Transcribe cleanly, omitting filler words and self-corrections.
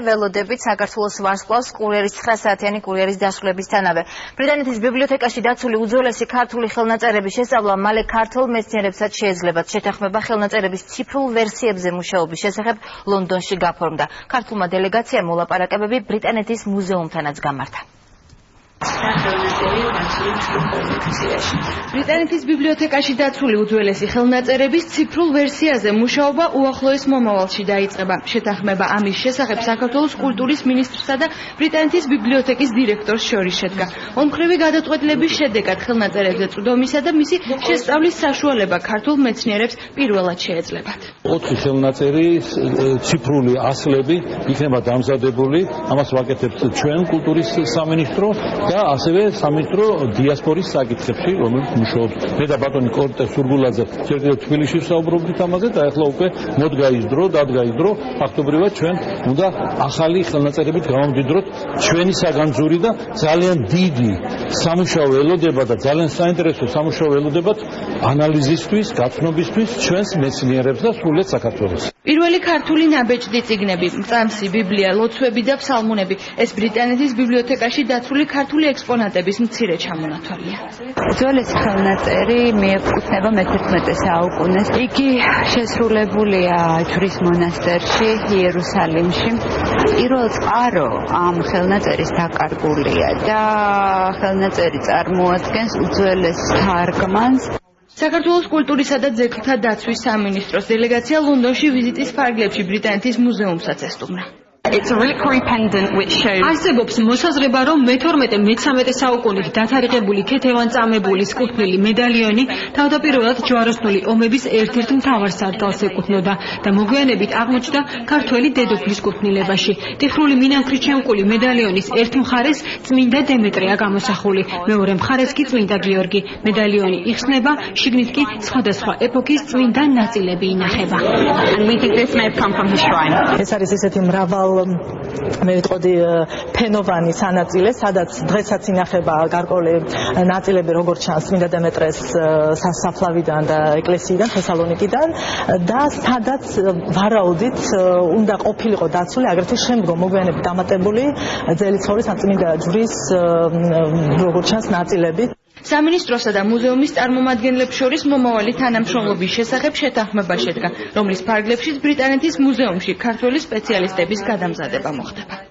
ველოდებით საქართველოს ვარსკვლავს კურიერის 9 საათიანი კურიერის დასრულებისთანავე. ბრიტანეთის ბიბლიოთეკაში დაცული უძველესი ქართული ხელნაწერების შესწავლა მალე ქართველ მეცნიერებსაც შეეძლებათ. შეთანხმება ხელნაწერების ციფრულ ვერსიებზე მუშაობის შესახებ ლონდონში გაფორმდა. ქართულმა დელეგაციამ მოლაპარაკებები ბრიტანეთის მუზეუმთანაც გამართა. ბრიტანეთის ბიბლიოთეკაში დაცული უძველესი ხელნაწერების ციფრულ ვერსიაზე მუშაობა უახლოეს მომავალში დაიწყება. შეთანხმება ამის შესახებ საქართველოს კულტურის მინისტრსა და ბრიტანეთის ბიბლიოთეკის დირექტორს შორის შედგა. ომხრივი გადაწყვეტილების შედეგად ხელნაწერებზე წვდომისა და მისი შესწავლის საშუალება ქართულ მეცნიერებს პირველად შეეძლებათ. 4 ხელნაწერი ციფრული ასლები იქნება დამზადებული, ამას ვაკეთებთ ჩვენ კულტურის სამინისტრო და ასევე სამინისტრო დიასპორის საკითხებში, რომელიც მუშაობს. მე და ბატონი კორტე სურგულაძე შევიდეთ თბილისში ვსაუბრობდით ამაზე და ახლა უკვე მოდგა ის დრო, დადგა ის დრო, ფაქტობრივად ჩვენ უნდა ახალი ხელნაწერებით გამოვდიდროთ ჩვენი საგანძური და ძალიან დიდი სამუშაო ელოდება და ძალიან საინტერესო სამუშაო ელოდებათ ანალიზისთვის, გაცნობისთვის ჩვენს მეცნიერებს და სრულიად საქართველოს. პირველი ქართული ნაბეჭდი წიგნები, მწამსი, ბიბლია, ლოცვები და ფსალმუნები ეს ბრიტანეთის ბიბლიოთეკაში დაცული ქართული ექსპონატების მცირე ჩამონათვალია. უძველესი ხელნაწერი მიეკუთვნება მე-11 საუკუნეს. იგი შესრულებულია ჯვრის მონასტერში, იერუსალიმში. პირველ წყარო ამ ხელნაწერის დაკარგულია და ხელნაწერი წარმოადგენს უძველეს თარგმანს. საქართველოს კულტურისა და ძეგლთა დაცვის სამინისტროს დელეგაცია ლონდონში ვიზიტის ფარგლებში ბრიტანეთის მუზეუმსაც ესტუმრა. არსებობს მოსაზრება, რომ მე-12-მე-13 საუკუნით დათარიღებული ქეთევან-წამებულის კუთვნილი მედალიონი თავდაპირველად ჯვაროსნული ომების ერთ-ერთ მთავარ სარდალს ეკუთვნოდა და მოგვიანებით აღმოჩნდა ქართველი დედოფლის კუთვნილებაში. ტიხრული მინანქრით შემკული მედალიონის ერთ მხარეს წმინდა დემეტრია გამოსახული, მეორე მხარეს კი წმინდა გიორგი. მედალიონი იხსნება, შიგნით კი სხვადასხვა ეპოქის წმინდა ნაწილები ინახება. ეს არის ისეთი მრავალ მე ვიტყოდი ფენოვანი სანაწილე, სადაც დღესაც ინახება გარკვეული ნაწილები, როგორც ჩანს წმინდა დემეტრეს სასაფლავიდან და ეკლესიიდან, თესალონიკიდან და სადაც ვარაუდით უნდა ყოფილიყო დაცული აგრეთვე შემდგომ მოგვიანებით დამატებული ძელი ცხოვრის ან წმინდა ჯვრის როგორც ჩანს ნაწილები. სამინისტროსა და მუზეუმის წარმომადგენლებს შორის მომავალი თანამშრომლობის შესახებ შეთანხმება შედგა, რომლის ფარგლებშიც ბრიტანეთის მუზეუმში ქართველი სპეციალისტების გადამზადება მოხდება.